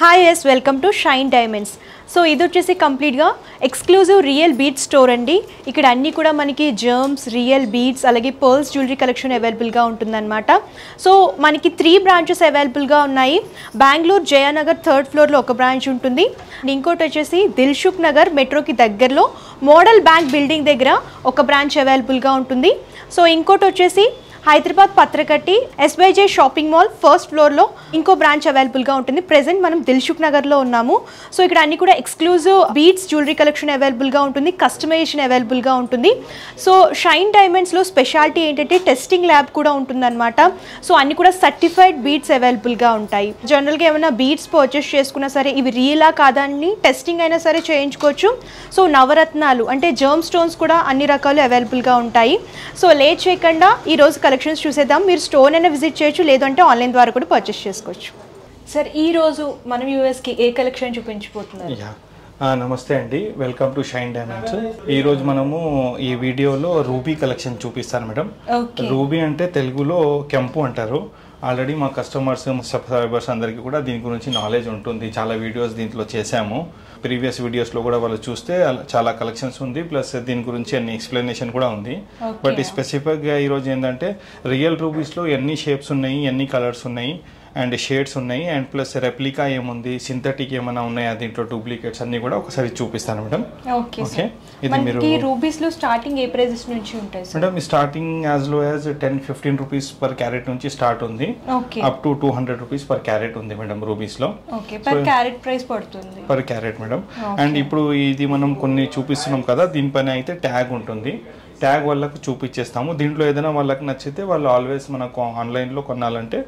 Hi, yes, welcome to Shine Diamonds. So, ఇది వచ్చేసి కంప్లీట్గా ఎక్స్క్లూజివ్ రియల్ బీడ్స్ స్టోర్ అండి. ఇక్కడ అన్నీ కూడా మనకి జర్మ్స్, రియల్ బీడ్స్, అలాగే పర్ల్స్ జ్యువెలరీ కలెక్షన్ అవైలబుల్గా ఉంటుందన్నమాట. సో మనకి 3 బ్రాంచెస్ అవైలబుల్గా ఉన్నాయి. బెంగళూరు జయానగర్ 3rd ఫ్లోర్లో ఒక బ్రాంచ్ ఉంటుంది. ఇంకోటి వచ్చేసి దిల్సుఖ్ నగర్ మెట్రోకి దగ్గరలో మోడల్ బ్యాంక్ బిల్డింగ్ దగ్గర ఒక బ్రాంచ్ అవైలబుల్గా ఉంటుంది. సో ఇంకోటి వచ్చేసి హైదరాబాద్ పత్రకట్టి ఎస్బైజే షాపింగ్ మాల్ 1st ఫ్లోర్లో ఇంకో బ్రాంచ్ అవైలబుల్గా ఉంటుంది. ప్రెజెంట్ మనం దిల్సుఖ్ నగర్లో ఉన్నాము. సో ఇక్కడ అన్ని కూడా ఎక్స్క్లూజివ్ బీడ్స్ జ్యువెలరీ కలెక్షన్ అవైలబుల్గా ఉంటుంది, కస్టమైజేషన్ అవైలబుల్గా ఉంటుంది. సో షైన్ డైమండ్స్లో స్పెషాలిటీ ఏంటంటే టెస్టింగ్ ల్యాబ్ కూడా ఉంటుందన్నమాట. సో అన్ని కూడా సర్టిఫైడ్ బీడ్స్ అవైలబుల్గా ఉంటాయి. జనరల్గా ఏమైనా బీడ్స్ పర్చేస్ చేసుకున్నా సరే ఇవి రియలా కాదా అని టెస్టింగ్ అయినా సరే చేయించుకోవచ్చు. సో నవరత్నాలు అంటే జర్మ్ స్టోన్స్ కూడా అన్ని రకాలు అవైలబుల్గా ఉంటాయి. సో లేట్ చేయకుండా ఈరోజు కలెక్షన్స్ చూసేద్దాం. మీరు స్టోర్ అయినా విజిట్ చేయొచ్చు, లేదంటే ఆన్లైన్ ద్వారా కూడా పర్చేస్ చేసుకోవచ్చు. సార్ ఈ రోజు మనం యూఎస్కి ఏ కలెక్షన్ చూపించబోతున్నారు? నమస్తే అండి, వెల్కమ్ టు షైన్ డైమండ్స్. ఈ రోజు మనము ఈ వీడియోలో రూబీ కలెక్షన్ చూపిస్తాను మేడం. రూబీ అంటే తెలుగులో కెంపు అంటారు. ఆల్రెడీ మా కస్టమర్స్, సబ్స్క్రైబర్స్ అందరికీ కూడా దీని గురించి నాలెడ్జ్ ఉంటుంది. చాలా వీడియోస్ దీంట్లో చేశాము. ప్రీవియస్ వీడియోస్లో కూడా వాళ్ళు చూస్తే చాలా కలెక్షన్స్ ఉంది, ప్లస్ దీని గురించి అన్ని ఎక్స్ప్లెనేషన్ కూడా ఉంది. బట్ స్పెసిఫిక్గా ఈరోజు ఏంటంటే రియల్ రూబీస్లో ఎన్ని షేప్స్ ఉన్నాయి, ఎన్ని కలర్స్ ఉన్నాయి అండ్ షేడ్స్ ఉన్నాయి, అండ్ ప్లస్ రెప్లికా ఏముంది, సింథటిక్ ఏమైనా ఉన్నాయా, దీంట్లో డూప్లికేట్స్ అన్ని కూడా ఒకసారి చూపిస్తాను మేడం. ఓకే, ఇది మీరు రూబీస్ లో స్టార్టింగ్ ఏ ప్రైసెస్ నుంచి ఉంటాయి madam? Starting as low as 10-15 rupees per carat నుంచి స్టార్ట్ ఉంది, up to 200 rupees per carat ఉంది మేడం రూబీస్ లో. పర్ క్యారెట్ ప్రైస్ పడుతుంది, పర్ క్యారెట్ మేడం. అండ్ ఇప్పుడు ఇది మనం కొన్ని చూపిస్తున్నాం కదా, దీనిపైన అయితే ట్యాగ్ ఉంటుంది. ట్యాగ్ వాళ్ళకు చూపించేస్తాము. దీంట్లో ఏదైనా వాళ్ళకి నచ్చితే వాళ్ళు ఆల్వేస్ మనకు ఆన్లైన్లో కొనాలంటే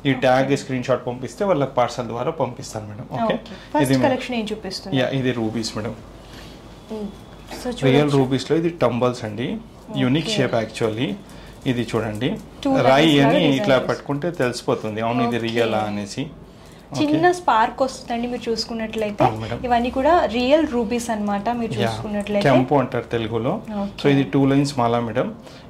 ఈ ట్యాగ్ స్క్రీన్ షాట్ పంపిస్తే వాళ్ళకి పార్సల్ ద్వారా పంపిస్తాను మేడం. ఓకే, ఇది రూబీస్ మేడం. రియల్ రూబీస్లో ఇది టంబల్స్ అండి, యూనిక్ షేప్ యాక్చువల్లీ. ఇది చూడండి, రాయి అని ఇట్లా పట్టుకుంటే తెలిసిపోతుంది అవును ఇది రియలా అనేసి. చిన్న స్పార్క్ వస్తుందండి మీరు చూసుకున్నట్లయితే. ఇవన్నీ కూడా రియల్ రూబీస్ అన్నమాట. మీరు చూసుకున్నట్లయితే కెంపు అంటారు తెలుగులో. సో ఇది 2 లైన్స్ మాల మేడం.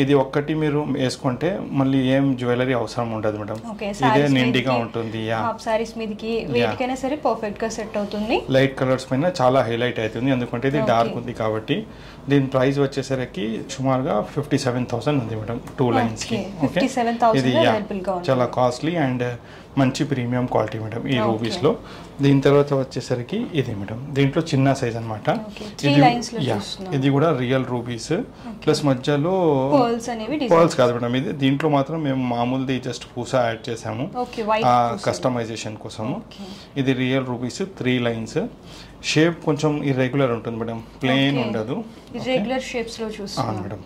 ఇది ఒక్కటి మీరు వేసుకుంటే మళ్ళీ ఏం జ్యువెలరీ అవసరం ఉండదు మేడం. ఇదే నిండిగా ఉంటుంది. సారీస్ మీదకి వేటికైనా సరే పర్ఫెక్ట్ గా సెట్ అవుతుంది. లైట్ కలర్స్ పైన చాలా హైలైట్ అవుతుంది, ఎందుకంటే ఇది డార్క్ ఉంది కాబట్టి. దీని ప్రైస్ వచ్చేసరికి సుమారుగా 57,000 ఉంది మేడం 2 లైన్స్ కి. ఇది చాలా కాస్ట్లీ అండ్ మంచి ప్రీమియం క్వాలిటీ మేడం ఈ రూబీస్ లో. దీని తర్వాత వచ్చేసరికి ఇది మేడం, దీంట్లో చిన్న సైజ్ అనమాట. ఇది కూడా రియల్ రూబీస్ ప్లస్ మధ్యలో పర్ల్స్ కాదు మేడం. ఇది దీంట్లో మాత్రం మేము మామూలుది జస్ట్ పూసా యాడ్ చేసాము కస్టమైజేషన్ కోసము. ఇది రియల్ రూబీస్ 3 లైన్స్. షేప్ కొంచెం ఇర్రెగ్యులర్ ఉంటుంది మేడం, ప్లెయిన్ ఉండదు. ఇర్రెగ్యులర్ షేప్స్ లో చూస్తాం మేడం.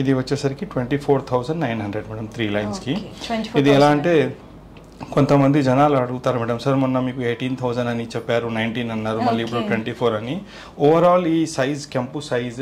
ఇది వచ్చేసరికి 24,900 మేడం 3 లైన్స్ కి. ఇది ఎలా అంటే కొంతమంది జనాలు అడుగుతారు మేడం, సార్ మొన్న మీకు 18,000 అని చెప్పారు, 19 అన్నారు, మళ్ళీ ఇప్పుడు 24 అని. ఓవరాల్ ఈ సైజ్ కెంపు సైజ్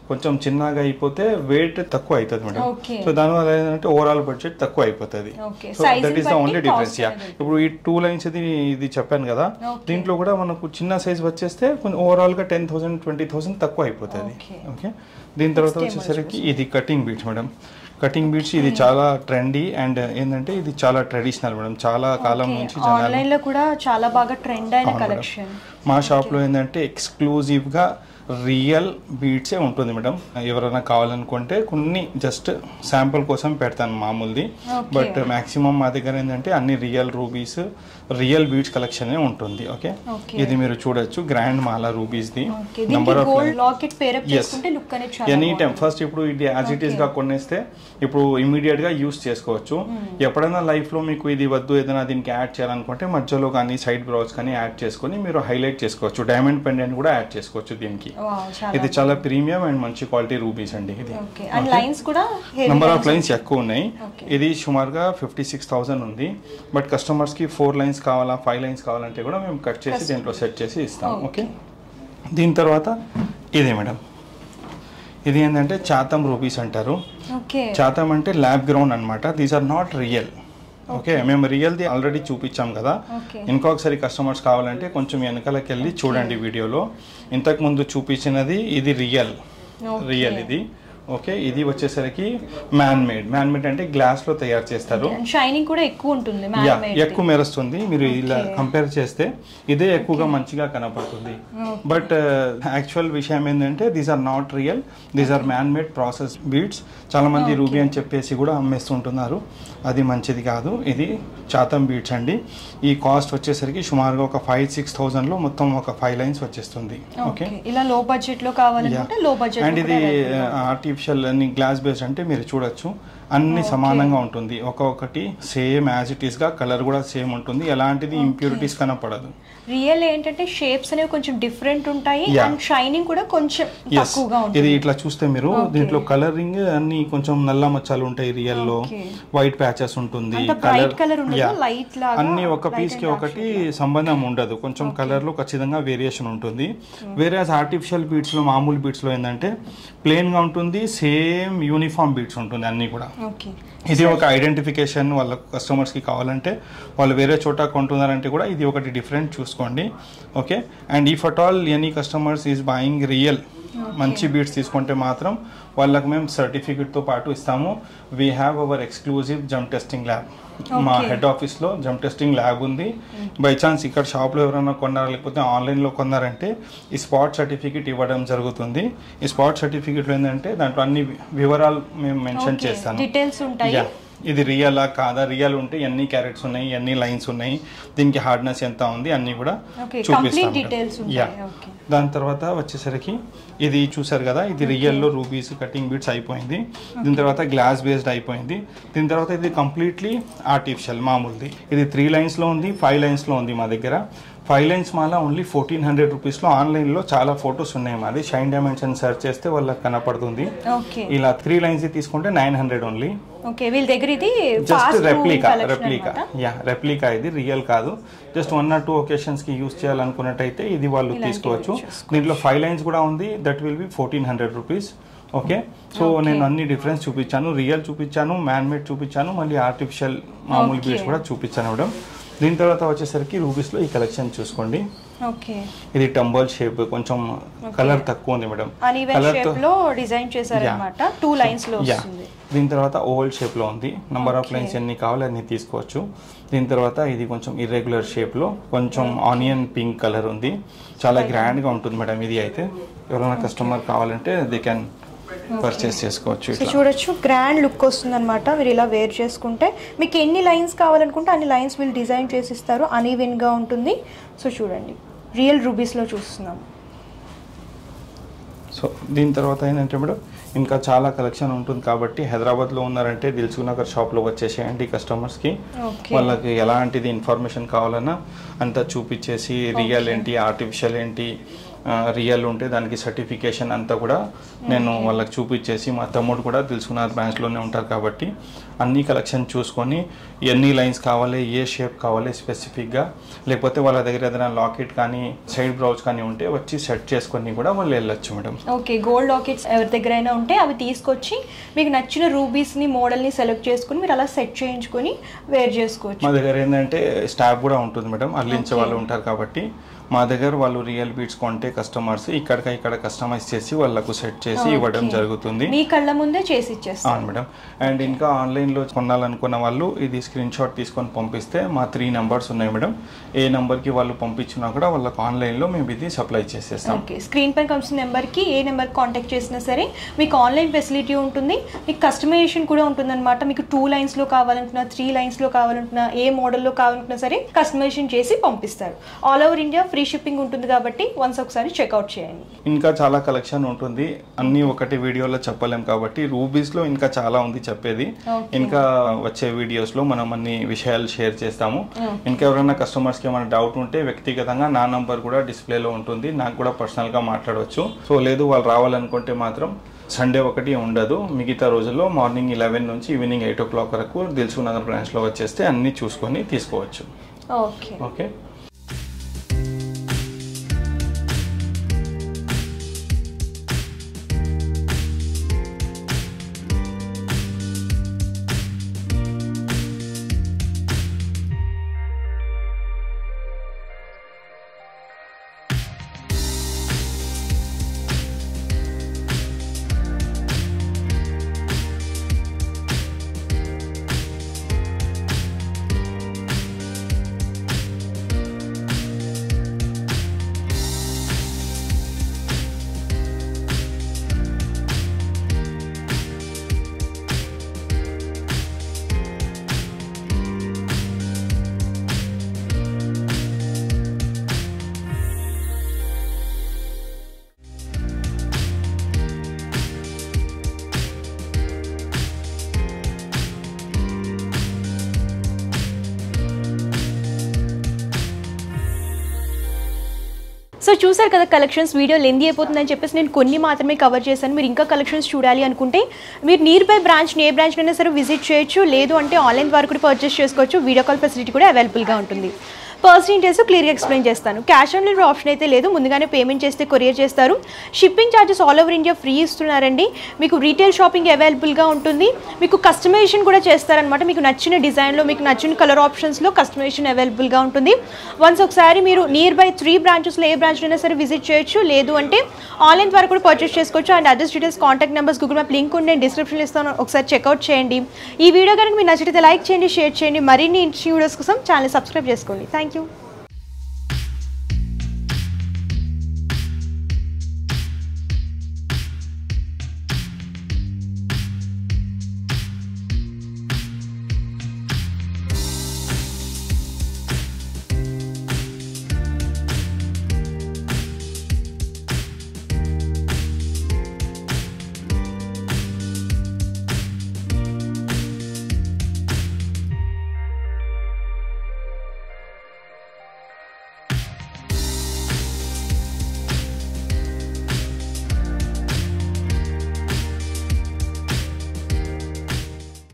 కొంచెం చిన్నగా అయిపోతే వెయిట్ తక్కువ అవుతుంది మేడం. సో దానివల్ల ఏంటంటే ఓవరాల్ బడ్జెట్ తక్కువ అయిపోతుంది. So that is the only difference. ఇప్పుడు ఈ 2 లైన్స్ ఇది చెప్పాను కదా, దీంట్లో కూడా మనకు చిన్న సైజ్ వచ్చేస్తే ఓవరాల్ గా 10,000 20,000 తక్కువ అయిపోతుంది. ఓకే, దీని తర్వాత వచ్చేసరికి ఇది cutting beads madam. Cutting beads ఇది చాలా ట్రెండీ అండ్ ఏంటంటే ఇది చాలా ట్రెడిషనల్ మేడం. చాలా కాలం నుంచి ఆన్లైన్ లో కూడా చాలా బాగా ట్రెండ్ అయిన కలెక్షన్. మా షాప్ లో ఏంటంటే ఎక్స్క్లూజివ్ గా రియల్ బీడ్సే ఉంటుంది మేడం. ఎవరైనా కావాలనుకుంటే కొన్ని జస్ట్ శాంపుల్ కోసం పెడతాను మామూలుది. బట్ మాక్సిమం మా దగ్గర ఏంటంటే అన్ని real rubies, real beads collection ఉంటుంది. ఓకే, ఇది మీరు చూడొచ్చు, grand Mala rubies the. Number of any time first ఇప్పుడు ఇది యాజ్ ఇట్ ఈస్ గా కొనేస్తే ఇప్పుడు ఇమీడియట్ గా యూస్ చేసుకోవచ్చు. ఎప్పుడైనా లైఫ్ లో మీకు ఇది వద్దు, ఏదైనా దీనికి యాడ్ చేయాలనుకుంటే మధ్యలో కానీ సైడ్ బ్రౌజ్ కానీ యాడ్ చేసుకుని మీరు హైలైట్ చేసుకోవచ్చు. డైమండ్ పెండెంట్ కూడా యాడ్ చేసుకోవచ్చు దీనికి. ఇది చాలా ప్రీమియం అండ్ మంచి క్వాలిటీ రూబీస్ అండి. ఇది నంబర్ ఆఫ్ లైన్స్ ఎక్కువ ఉన్నాయి. ఇది సుమారుగా 56,000 ఉంది. బట్ కస్టమర్స్ కి 4 లైన్స్ కావాలా, 5 లైన్స్ కావాలంటే కూడా మేము కట్ చేసి దీంట్లో సెట్ చేసి ఇస్తాం. ఓకే, దీని తర్వాత ఇదే మేడం. ఇది ఏంటంటే చాతం రూబీస్ అంటారు. చాతం అంటే ల్యాబ్ గ్రౌండ్ అనమాట. These are not real. Okay, మేము రియల్ది ఆల్రెడీ చూపించాం కదా. ఇంకొకసారి కస్టమర్స్ కావాలంటే కొంచెం వెనకాలకి వెళ్ళి చూడండి వీడియోలో. ఇంతకు ముందు చూపించినది ఇది రియల్ ఇది. ఓకే, ఇది వచ్చేసరికి మ్యాన్ మేడ్ అంటే గ్లాస్ లో తయారు చేస్తారు. షైనింగ్ కూడా ఎక్కువ ఉంటుంది, ఎక్కువ మెరుస్తుంది. మీరు ఇలా కంపేర్ చేస్తే ఇదే ఎక్కువగా మంచిగా కనపడుతుంది. బట్ యాక్చువల్ విషయం ఏంటంటే these are not real, these are man made process beads. చాలా మంది రూబీ అని చెప్పేసి కూడా అమ్మేస్తుంటున్నారు, అది మంచిది కాదు. ఇది చాతం బీడ్స్ అండి. ఈ కాస్ట్ వచ్చేసరికి సుమారుగా ఒక 5-6,000 లో మొత్తం ఒక 5 లైన్స్ వచ్చేస్తుంది. ఓకే, ఇలా లో బడ్జెట్ లో కావాలంటే లో బడ్జెట్. అండ్ ఇది ఆర్టిఫిషియల్ అని గ్లాస్ బేస్డ్ అంటే మీరు చూడొచ్చు అన్ని సమానంగా ఉంటుంది. ఒక్కొక్కటి సేమ్ యాజ్ ఇట్ ఈస్ గా, కలర్ కూడా సేమ్ ఉంటుంది, ఎలాంటిది ఇంప్యూరిటీస్ కనపడదు. రియల్ ఏంటంటే షేప్స్ అనేవి కొంచెం డిఫరెంట్ ఉంటాయి అండ్ షైనింగ్ కూడా కొంచెం తక్కువగా ఉంటుంది. ఇది ఇట్లా చూస్తే మీరు దీంట్లో కలరింగ్ అన్ని కొంచెం నల్ల మచ్చలు ఉంటాయి, రియల్ లో వైట్ ప్యాచెస్ ఉంటుంది, అన్ని ఒక పీస్ కి ఒకటి సంబంధం ఉండదు, కొంచెం కలర్ లో ఖచ్చితంగా వేరియేషన్ ఉంటుంది. వేరే ఆర్టిఫిషియల్ బీడ్స్ లో, మామూలు బీడ్స్ లో ఏంటంటే ప్లెయిన్ గా ఉంటుంది, సేమ్ యూనిఫామ్ బీడ్స్ ఉంటుంది అన్ని కూడా. ఇది ఒక ఐడెంటిఫికేషన్ వాళ్ళ కస్టమర్స్ కి కావాలంటే, వాళ్ళు వేరే చోట కొంటున్నారంటే కూడా ఇది ఒకటి డిఫరెంట్ చూసుకోండి. Okay, and if at all any customers is buying real మంచి బీడ్స్ తీసుకుంటే మాత్రం వాళ్ళకి మేము సర్టిఫికెట్తో పాటు ఇస్తాము. We have our exclusive Jammu testing lab. మా హెడ్ ఆఫీస్లో జమ్ టెస్టింగ్ ల్యాబ్ ఉంది. బై ఛాన్స్ ఇక్కడ షాప్లో ఎవరైనా కొన్నారా లేకపోతే ఆన్లైన్లో కొన్నారంటే ఈ స్పాట్ సర్టిఫికెట్ ఇవ్వడం జరుగుతుంది. ఈ స్పాట్ సర్టిఫికెట్లో ఏంటంటే దాంట్లో అన్ని వివరాలు మేము మెన్షన్ చేస్తాను, డీటెయిల్స్ ఉంటాయి. ఇది రియలా కాదా, రియల్ ఉంటే ఎన్ని క్యారెట్స్ ఉన్నాయి, ఎన్ని లైన్స్ ఉన్నాయి, దీనికి హార్డ్నెస్ ఎంత ఉంది, అన్ని కూడా చూపిస్తాం. దాని తర్వాత వచ్చేసరికి ఇది చూసారు కదా, ఇది రియల్లో రూబీస్ కటింగ్ బీడ్స్ అయిపోయింది. దీని తర్వాత గ్లాస్ బేస్డ్ అయిపోయింది. దీని తర్వాత ఇది కంప్లీట్లీ ఆర్టిఫిషియల్ మామూలుది. ఇది 3 లైన్స్లో ఉంది, 5 లైన్స్లో ఉంది మా దగ్గర. 5 లైన్స్ మాల ఓన్లీ 1400 రూపీస్లో. ఆన్లైన్లో చాలా ఫొటోస్ ఉన్నాయి మాది, షైన్ డైమండ్స్ అని సెర్చ్ చేస్తే వాళ్ళకి కనపడుతుంది. ఇలా 3 లైన్స్ తీసుకుంటే 900 ఓన్లీ. వీళ్ళ దగ్గర ఇది జస్ట్ రెప్లికా, ఇది రియల్ కాదు. జస్ట్ 1 or 2 ఒకేషన్స్ కి యూస్ చేయాలనుకున్నట్టయితే ఇది వాళ్ళు తీసుకోవచ్చు. దీంట్లో 5 లైన్స్ కూడా ఉంది, that will be 1400 rupees. Okay, so నేను అన్ని డిఫరెన్స్ చూపించాను, రియల్ చూపించాను, మ్యాన్ మేడ్ చూపించాను, మళ్ళీ ఆర్టిఫిషియల్ మామూలు బీడ్స్ కూడా చూపించాను మేడం. దీని తర్వాత వచ్చేసరికి రూబీస్లో ఈ కలెక్షన్ చూసుకోండి. ఇది టంబల్ షేప్, కొంచెం కలర్ తక్కువ ఉంది మేడం. దీని తర్వాత ఓవల్ షేప్ లో ఉంది. నంబర్ ఆఫ్ లైన్స్ ఎన్ని కావాలి అన్ని తీసుకోవచ్చు. దీని తర్వాత ఇది కొంచెం ఇర్రెగ్యులర్ షేప్ లో కొంచెం ఆనియన్ పింక్ కలర్ ఉంది, చాలా గ్రాండ్ గా ఉంటుంది మేడం. ఇది అయితే ఎవరైనా కస్టమర్ కావాలంటే దే క్యాన్ పర్చేస్ చేసుకోవచ్చు. చూడొచ్చు, గ్రాండ్ లుక్ వస్తుంది అనమాట. మీరు ఇలా వేర్ చేసుకుంటే మీకు ఎన్ని లైన్స్ కావాలనుకుంటే అన్ని లైన్స్ వీళ్ళు డిజైన్ చేసి ఇస్తారు, అన్ఈవెన్ గా ఉంటుంది. సో చూడండి, రియల్ రూబీస్లో చూస్తున్నాం. సో దీని తర్వాత ఏంటంటే మేడం ఇంకా చాలా కలెక్షన్ ఉంటుంది కాబట్టి హైదరాబాద్లో ఉన్నారంటే దిల్సుఖ్ నగర్ షాప్లో వచ్చేసేయండి. కస్టమర్స్కి వాళ్ళకి ఎలాంటిది ఇన్ఫర్మేషన్ కావాలన్నా అంతా చూపించేసి రియల్ ఏంటి, ఆర్టిఫిషియల్ ఏంటి, రియల్ ఉంటే దానికి సర్టిఫికేషన్ అంతా కూడా నేను వాళ్ళకి చూపించేసి, మా తమ్ముడు కూడా దిల్సుఖ్ నగర్ బ్రాంచ్లోనే ఉంటారు కాబట్టి అన్ని కలెక్షన్ చూసుకొని ఎన్ని లైన్స్ కావాలి, ఏ షేప్ కావాలి స్పెసిఫిక్గా, లేకపోతే వాళ్ళ దగ్గర ఏదైనా లాకెట్ కానీ సైడ్ బ్రౌజ్ కానీ ఉంటే వచ్చి సెట్ చేసుకొని కూడా వాళ్ళు వెళ్ళొచ్చు మేడం. ఓకే, గోల్డ్ లాకెట్స్ ఎవరి దగ్గర అయినా ఉంటే అవి తీసుకొచ్చి మీకు నచ్చిన రూబీస్ని మోడల్ని సెలెక్ట్ చేసుకుని మీరు అలా సెట్ చేయించుకొని వేర్ చేసుకోవచ్చు. మా దగ్గర ఏంటంటే స్టాఫ్ కూడా ఉంటుంది మేడం, అల్లించే వాళ్ళు ఉంటారు కాబట్టి మా దగ్గర వాళ్ళు రియల్ బీడ్స్ కొంటే కస్టమర్స్ ఇక్కడ కస్టమైజ్ చేసి వాళ్ళకు సెట్ చేసి ఇవ్వడం జరుగుతుంది. మీ కళ్ళ ముందే చేసి ఇచ్చేస్తాం. అవును మేడం. అండ్ ఇంకా ఆన్లైన్లో కొనాలనుకున్న వాళ్ళు ఇది స్క్రీన్ షాట్ తీసుకొని పంపిస్తే మా 3 నెంబర్స్ ఉన్నాయి మేడం. ఏ నెంబర్కి వాళ్ళు పంపించినా కూడా వాళ్ళకి ఆన్లైన్లో మేము ఇది సప్లై చేసేస్తాం. ఓకే, స్క్రీన్ పైన కనిపిస్తున్న నెంబర్కి ఏ నెంబర్కి కాంటాక్ట్ చేసినా సరే మీకు ఆన్లైన్ ఫెసిలిటీ ఉంటుంది, మీకు కస్టమైజేషన్ కూడా ఉంటుందన్నమాట. మీకు 2 లైన్స్లో కావాలనుకున్నా, 3 లైన్స్లో కావాలనుకున్నా, ఏ మోడల్లో కావాలనుకున్నా సరే కస్టమైజేషన్ చేసి పంపిస్తారు. All over India free shipping ఉంటుంది కాబట్టి వన్స్ ఒకసారి చెక్అవుట్ చేయండి. ఇంకా చాలా కలెక్షన్ ఉంటుంది, అన్ని ఒకటి వీడియోలో చెప్పలేం కాబట్టి రూబీస్లో ఇంకా చాలా ఉంది చెప్పేది. ఇంకా వచ్చే వీడియోస్లో మనం అన్ని విషయాలు షేర్ చేస్తాము. ఇంకా ఎవరైనా కస్టమర్స్కి ఏమైనా డౌట్ ఉంటే వ్యక్తిగతంగా నా నంబర్ కూడా డిస్ప్లేలో ఉంటుంది, నాకు కూడా పర్సనల్గా మాట్లాడవచ్చు. సో లేదు వాళ్ళు రావాలనుకుంటే మాత్రం సండే ఒకటి ఉండదు, మిగతా రోజుల్లో మార్నింగ్ 11 నుంచి ఈవినింగ్ 8 o'clock వరకు దిల్సుఖ్ నగర్ బ్రాంచ్లో వచ్చేస్తే అన్ని చూసుకొని తీసుకోవచ్చు. ఓకే. సో చూసారు కదా కలెక్షన్స్, వీడియో లెందీ అయిపోతుందని చెప్పేసి నేను కొన్ని మాత్రమే కవర్ చేశాను. మీరు ఇంకా కలెక్షన్స్ చూడాలి అనుకుంటే మీరు near by branch A branch అయినా సరే విజిట్ చేయొచ్చు, లేదు అంటే ఆన్లైన్ ద్వారా కూడా పర్చేస్ చేసుకోవచ్చు. వీడియో కాల్ ఫెసిలిటీ కూడా అవైలబుల్గా ఉంటుంది. పర్సనల్ డీటెయిల్స్ క్లియర్గా ఎక్స్ప్లెయిన్ చేస్తాను. క్యాష్ ఆన్ డెలివరీ ఆప్షన్ అయితే లేదు, ముందుగానే పేమెంట్ చేస్తే కొరియర్ చేస్తారు. Shipping charges all over India free ఇస్తున్నారండి. మీకు రీటైల్ షాపింగ్ అవైలబుల్గా ఉంటుంది. మీకు కస్టమైజేషన్ కూడా చేస్తారనమాట. మీకు నచ్చిన డిజైన్లో మీకు నచ్చిన కలర్ ఆప్షన్స్లో కస్టమైజేషన్ అవైలబుల్గా ఉంటుంది. వన్స్ ఒకసారి మీరు నియర్ బై 3 బ్రాంచెస్లో ఏ బ్రాంచ్ అయినా సరే విజిట్ చేయొచ్చు, లేదు అంటే ఆన్లైన్ ద్వారా కూడా పర్చేస్ చేసుకోవచ్చు. And address details, contact numbers, Google map link నేను డిస్క్రిప్షన్లో ఇస్తాను, ఒకసారి చెక్అవుట్ చేయండి. ఈ వీడియో కనుక మీకు నచ్చితే లైక్ చేయండి, షేర్ చేయండి. మరిన్ని ఇంట్రెస్టింగ్ వీడియోస్ కోసం ఛానల్ సబ్స్క్రైబ్ చేసుకోండి. Thank you.